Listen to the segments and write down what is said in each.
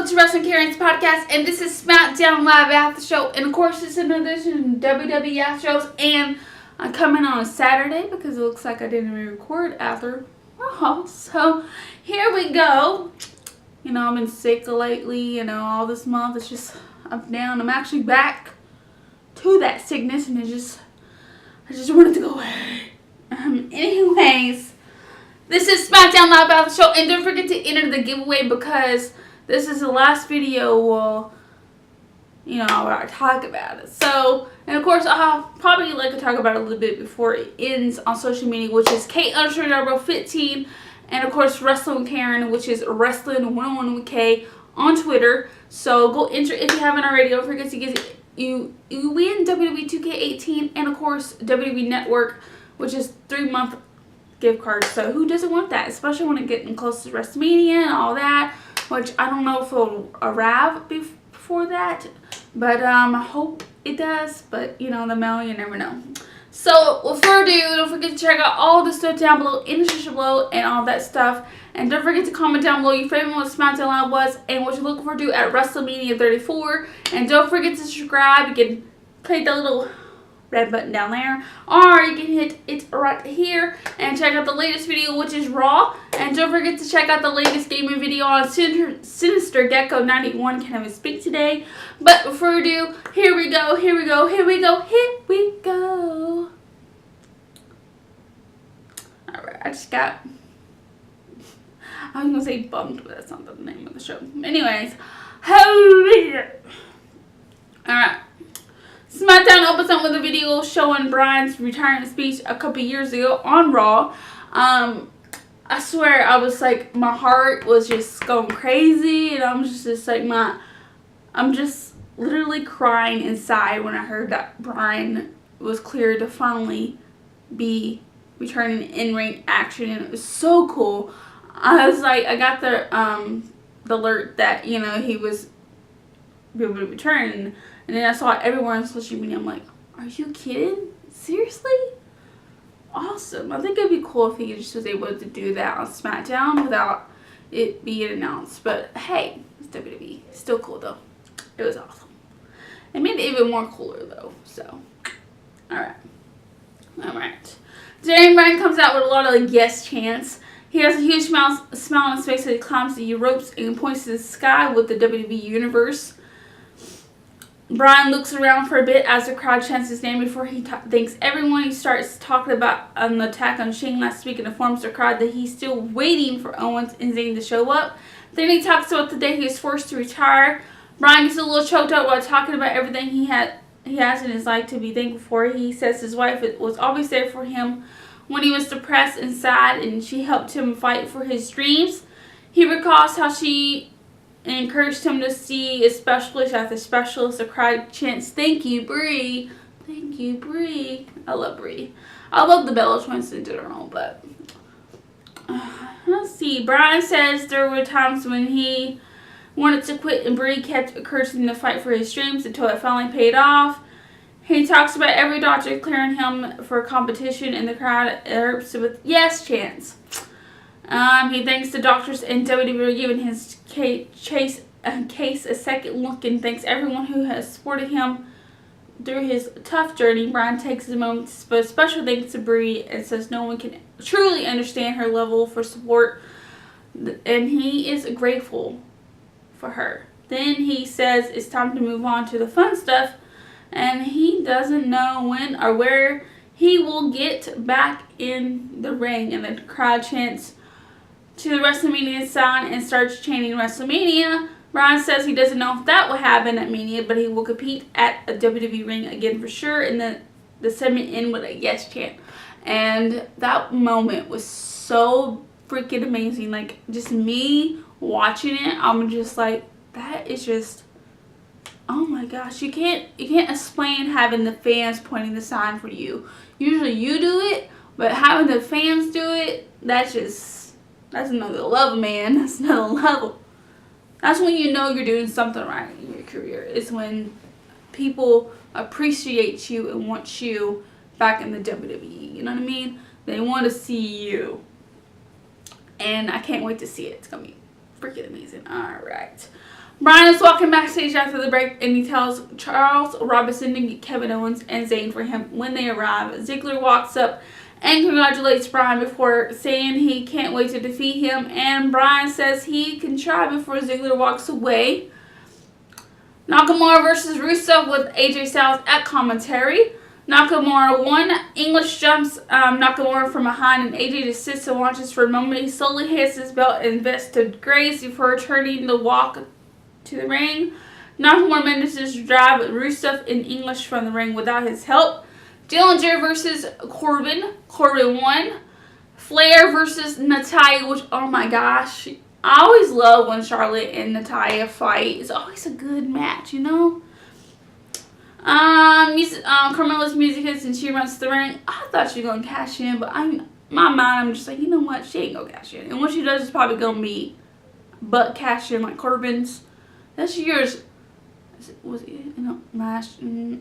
welcome to Wrestling Karen's podcast, and this is SmackDown Live After Show, and of course it's another edition of WWE Aftershows, and I'm coming on a Saturday because it looks like I didn't even record after Raw, so here we go. You know, I've been sick lately, all this month, it's just up and down. I'm actually back to that sickness, and I just wanted to go away. Anyways, this is SmackDown Live After Show, and don't forget to enter the giveaway because this is the last video where I talk about it. So, and of course, I'll probably like to talk about it a little bit before it ends on social media, which is K_15, and of course, Wrestling with Karen, which is Wrestling 101 with K on Twitter. So go enter if you haven't already. Don't forget to get you win WWE 2K18 and of course WWE Network, which is 3-month gift cards. So who doesn't want that, especially when it's getting close to WrestleMania and all that, which I don't know if it'll arrive before that, but I hope it does. But the mail, you never know. So without further ado, don't forget to check out all the stuff down below in the description below and all that stuff. And don't forget to comment down below your favorite what SmackDown Live was and what you're looking forward to at WrestleMania 34. And don't forget to subscribe. You can click the little red button down there, or you can hit it right here and check out the latest video, which is Raw. And don't forget to check out the latest gaming video on Sinister Gecko 91. Can't even speak today, but before we do, here we go. All right, I was gonna say bummed, but that's not the name of the show. Anyways, alright. SmackDown opens up with a video showing Bryan's retirement speech a couple years ago on Raw. I swear, I was like, my heart was just going crazy, and I'm just like, I'm just literally crying inside when I heard that Bryan was cleared to finally be returning in-ring action, and it was so cool. I was like, I got the alert that, he was able to return, and then I saw it everywhere on social media. I'm like, are you kidding? Seriously? Awesome. I think it'd be cool if he just was able to do that on SmackDown without it being announced. But hey, it's WWE. Still cool though. It was awesome. It made it even more cooler though. So, alright. Today Bryan comes out with a lot of yes chants. He has a huge smile on his face as he climbs the ropes and points to the sky with the WWE Universe. Bryan looks around for a bit as the crowd chants his name before he thanks everyone. He starts talking about an attack on Shane last week and informs the crowd that he's still waiting for Owens and Zayn to show up. Then he talks about the day he was forced to retire. Bryan gets a little choked up while talking about everything he has in his life to be thankful for. He says his wife was always there for him when he was depressed and sad, and she helped him fight for his dreams. He recalls how she encouraged him to see a specialist after specialist. The crowd chants, "Thank you, Brie. Thank you, Brie." I love Brie. I love the Bella Twins in general, but let's see. Bryan says there were times when he wanted to quit, and Brie kept encouraging him to fight for his dreams until it finally paid off. He talks about every doctor clearing him for competition, and the crowd erupts with yes chants. He thanks the doctors and WWE for giving his case a second look, and thanks everyone who has supported him through his tough journey. Bryan takes a moment to put special thanks to Brie and says no one can truly understand her level for support, and he is grateful for her. Then he says it's time to move on to the fun stuff, and he doesn't know when or where he will get back in the ring. And the crowd chants to the WrestleMania sign and starts chanting WrestleMania. Bryan says he doesn't know if that will happen at Mania, but he will compete at a WWE ring again for sure. And then the segment end with a yes chant. And that moment was so freaking amazing. Like, just me watching it, I'm just like, that is just, oh my gosh. You can't explain having the fans pointing the sign for you. Usually you do it, but having the fans do it, that's another level, man. That's another level. That's when you know you're doing something right in your career. It's when people appreciate you and want you back in the WWE. You know what I mean? They want to see you. And I can't wait to see it. It's going to be freaking amazing. Alright. Bryan is walking backstage after the break, and he tells Charles Robinson to get Kevin Owens and Zayn for him when they arrive. Ziggler walks up and congratulates Bryan before saying he can't wait to defeat him, and Bryan says he can try before Ziggler walks away. Nakamura versus Russo with AJ Styles at commentary. Nakamura won. English jumps Nakamura from behind, and AJ just sits and watches for a moment. He slowly hits his belt and vests to graze before turning to walk to the ring. Nakamura manages to drive Rusev in English from the ring without his help. Dillinger versus Corbin. Corbin won. Flair versus Natalya, which, oh my gosh, I always love when Charlotte and Natalya fight. It's always a good match, you know? Carmella's music hits and she runs to the ring. I thought she was going to cash in, but my mind, I'm just like, you know what? She ain't going to cash in. And what she does is probably going to be butt cash in like Corbin's. That's yours. Was it, you know, last? You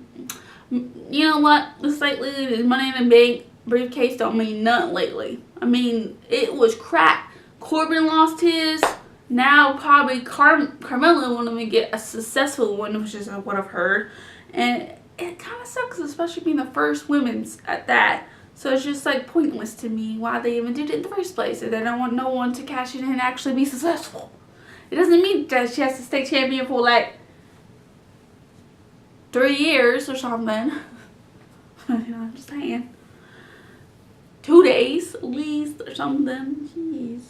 know what? This lately, the Money in the Bank briefcase don't mean nothing lately. I mean, it was crap. Corbin lost his. Now probably Carmella won't even get a successful one, which is what I've heard. And it kind of sucks, especially being the first women's at that. So it's just like pointless to me why they even did it in the first place. And they don't want no one to cash in and actually be successful. It doesn't mean that she has to stay champion for like 3 years or something. You know, I'm just saying. 2 days at least or something. Jeez.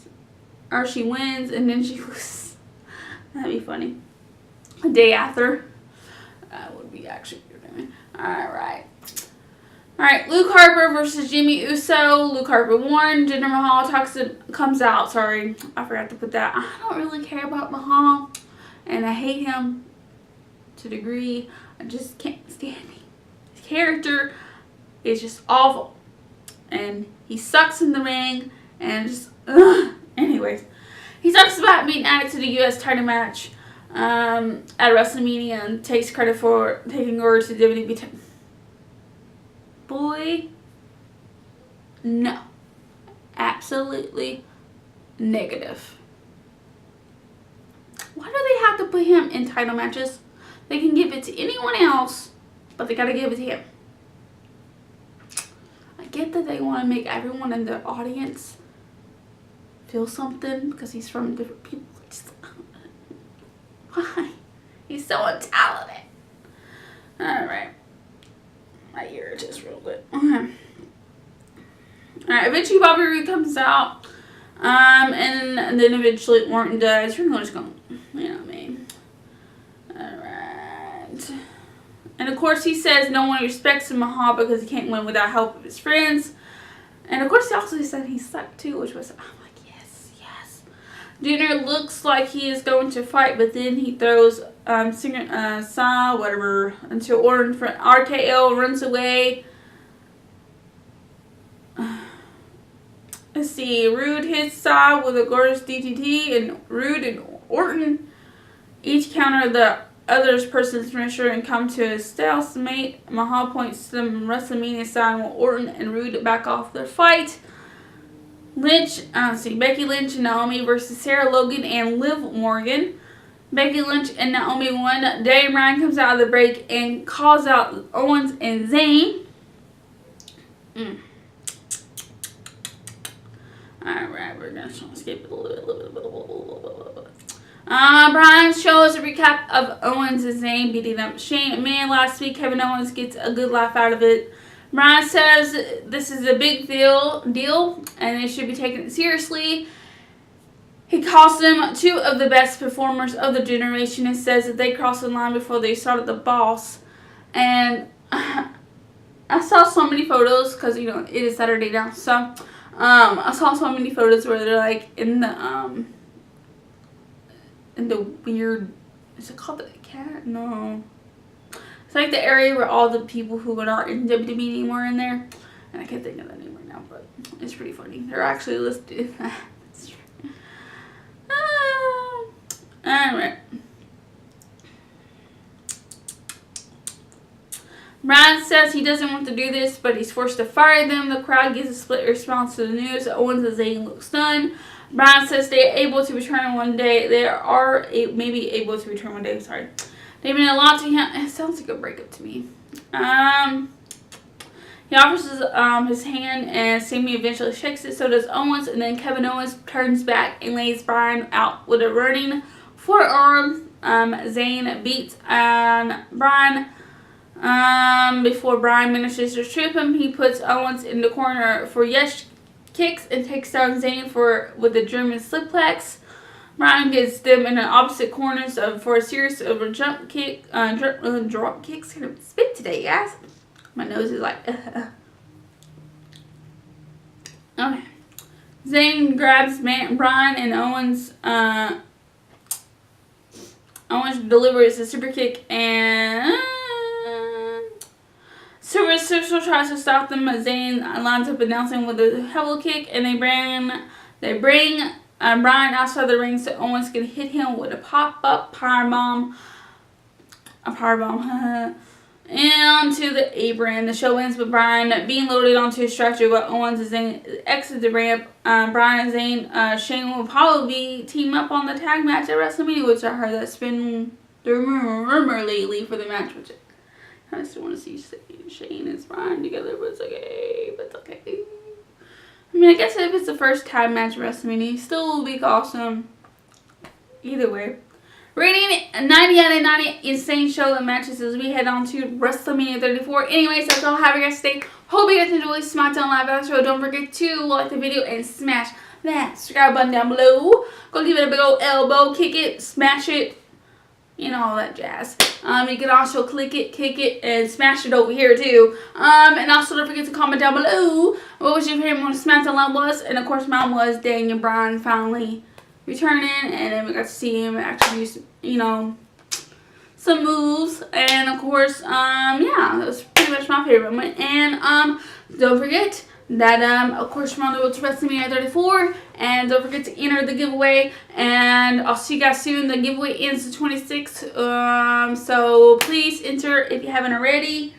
Or she wins and then she loses. That'd be funny. A day after. That would be actually good. Alright. Alright, Luke Harper versus Jimmy Uso. Luke Harper won. Jinder Mahal comes out. Sorry, I forgot to put that. I don't really care about Mahal. And I hate him to a degree. I just can't stand him. His character is just awful. And he sucks in the ring. And just, anyways. He talks about being added to the U.S. title match at WrestleMania and takes credit for taking over to WWE. Boy, no. Absolutely negative. Why do they have to put him in title matches? They can give it to anyone else, but they gotta give it to him. I get that they want to make everyone in the audience feel something because he's from different people. Why? He's so untalented. Alright. My ear just real good. Okay. Alright, eventually Bobby Roode comes out. And then eventually Orton does. We're just going, you know what I mean. Alright. And of course he says no one respects Mahal because he can't win without help of his friends. And of course he also said he sucked too, which was, I'm like, yes, yes. Jinder looks like he is going to fight, but then he throws Sa, whatever, until Orton for RKO runs away. Let's see, Roode hits Sa with a gorgeous DDT, and Roode and Orton each counter the other's person's finisher and come to a stalemate. Mahal points to the WrestleMania sign while Orton and Roode back off their fight. Becky Lynch and Naomi versus Sarah Logan and Liv Morgan. Becky Lynch and Naomi won. Daniel Bryan comes out of the break and calls out Owens and Zayn. Alright, we're going to skip it a little bit. Bryan shows a recap of Owens and Zayn beating up Shane Man last week. Kevin Owens gets a good laugh out of it. Bryan says this is a big deal and they should be taken seriously. He calls them two of the best performers of the generation and says that they crossed the line before they started the boss. And I saw so many photos because, you know, it is Saturday now. So I saw so many photos where they're like in the weird, is it called the cat? No. It's like the area where all the people who are not in WWE anymore in there. And I can't think of the name right now, but it's pretty funny. They're actually listed. Alright. Bryan says he doesn't want to do this, but he's forced to fire them. The crowd gives a split response to the news. Owens and Zayn look stunned. Bryan says they're able to return one day. They are maybe able to return one day. Sorry. They mean a lot to him. It sounds like a breakup to me. He offers his hand, and Sammy eventually shakes it. So does Owens, and then Kevin Owens turns back and lays Bryan out with a running forearm. Zayn beats Bryan. Before Bryan manages to trip him, he puts Owens in the corner for yes kicks and takes down Zayn with the German slipplex. Bryan gets them in the opposite corners for a series of drop kicks. Can't spit today, guys. My nose is like. Okay. Zayn grabs Bryan, and Owens delivers a super kick, and Russo tries to stop them. Zayn lines up announcing with a hello kick, and they bring Bryan outside the ring so Owens can hit him with a pop-up powerbomb. Into the apron. The show ends with Bryan being loaded onto a stretcher while Owens and Zayn exit the ramp. Bryan and Zayn, Shane will probably team up on the tag match at WrestleMania, which I heard that's been the rumor lately for the match, which I still want to see Shane and Bryan together, but it's okay. I mean, I guess if it's the first tag match at WrestleMania, still will be awesome. Either way. Rating 90 out of 90. Insane show and matches as we head on to WrestleMania 34. Anyways, that's all I have for you guys today. Hope you guys enjoyed SmackDown Live After. Don't forget to like the video and smash that subscribe button down below. Go give it a big old elbow. Kick it. Smash it. You know, all that jazz. You can also click it, kick it, and smash it over here too. And also don't forget to comment down below what was your favorite one of SmackDown Live was. And of course mine was Daniel Bryan finally returning, and then we got to see him actually use, some moves. And of course, yeah, that was pretty much my favorite one. And don't forget that of course we're on the road to WrestleMania 34, and don't forget to enter the giveaway, and I'll see you guys soon. The giveaway ends the 26th, so please enter if you haven't already.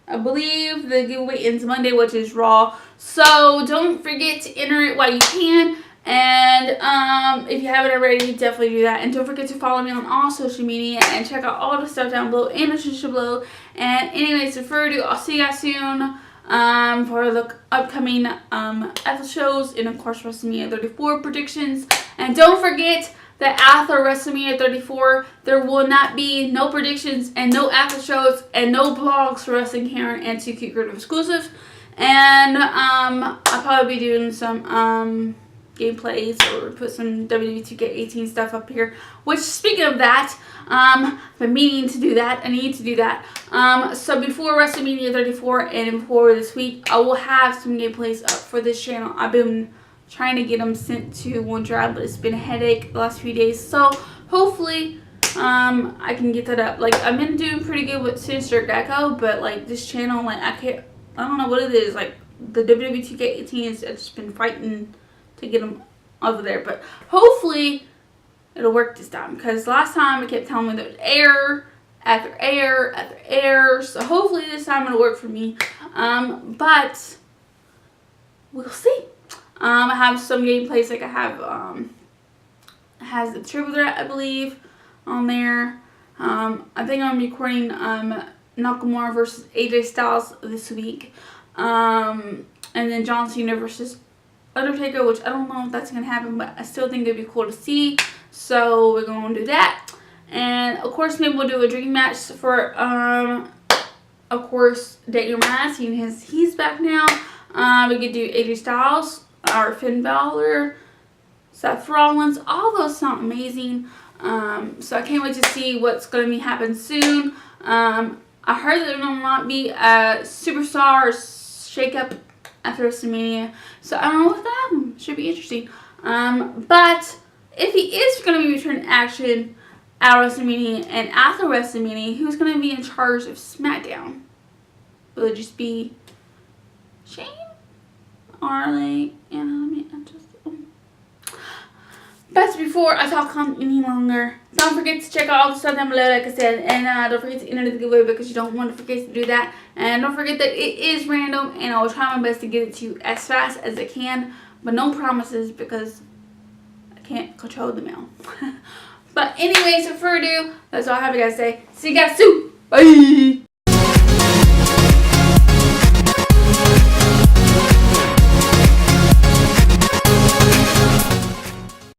I believe the giveaway ends Monday, which is Raw, so don't forget to enter it while you can. And if you haven't already, definitely do that. And don't forget to follow me on all social media and check out all the stuff down below in the description below. And anyways, without further ado, I'll see you guys soon for the upcoming after shows and of course WrestleMania 34 predictions. And don't forget that after WrestleMania 34, there will not be no predictions and no after shows and no blogs for Wrestling Karen and 2Q Creative exclusives. And I'll probably be doing some gameplays or put some WWE 2K18 stuff up here, which, speaking of that, I've been meaning to do that. I need to do that. So before WrestleMania 34 and before this week, I will have some gameplays up for this channel. I've been trying to get them sent to OneDrive, but it's been a headache the last few days, so hopefully I can get that up. Like, I've been doing pretty good with Sinister Gecko, but like this channel, like I don't know what it is. Like the WWE 2K18 has just been fighting to get them over there, but hopefully it'll work this time, because last time it kept telling me there was error after error after error, so hopefully this time it'll work for me. But we'll see. I have some gameplays, like I have has the triple threat, I believe, on there. I think I'm recording Nakamura versus AJ Styles this week, and then John Cena versus Undertaker, which I don't know if that's going to happen, but I still think it'd be cool to see, so we're going to do that. And of course maybe we'll do a dream match for of course Daniel Bryan, seeing he's back now. We could do AJ Styles or Finn Balor, Seth Rollins. All those sound amazing, so I can't wait to see what's going to be happening soon. I heard that there might be a superstar shakeup after WrestleMania, so I don't know what's that happen. Should be interesting. But if he is going to be returning action at WrestleMania and after WrestleMania, who's going to be in charge of SmackDown? Will it just be Shane? Or like, That's before I talk on any longer. Don't forget to check out all the stuff down below, like I said. And don't forget to enter the giveaway because you don't want to forget to do that. And don't forget that it is random. And I will try my best to get it to you as fast as I can. But no promises because I can't control the mail. But anyways, without further ado, that's all I have to guys say. See you guys soon. Bye.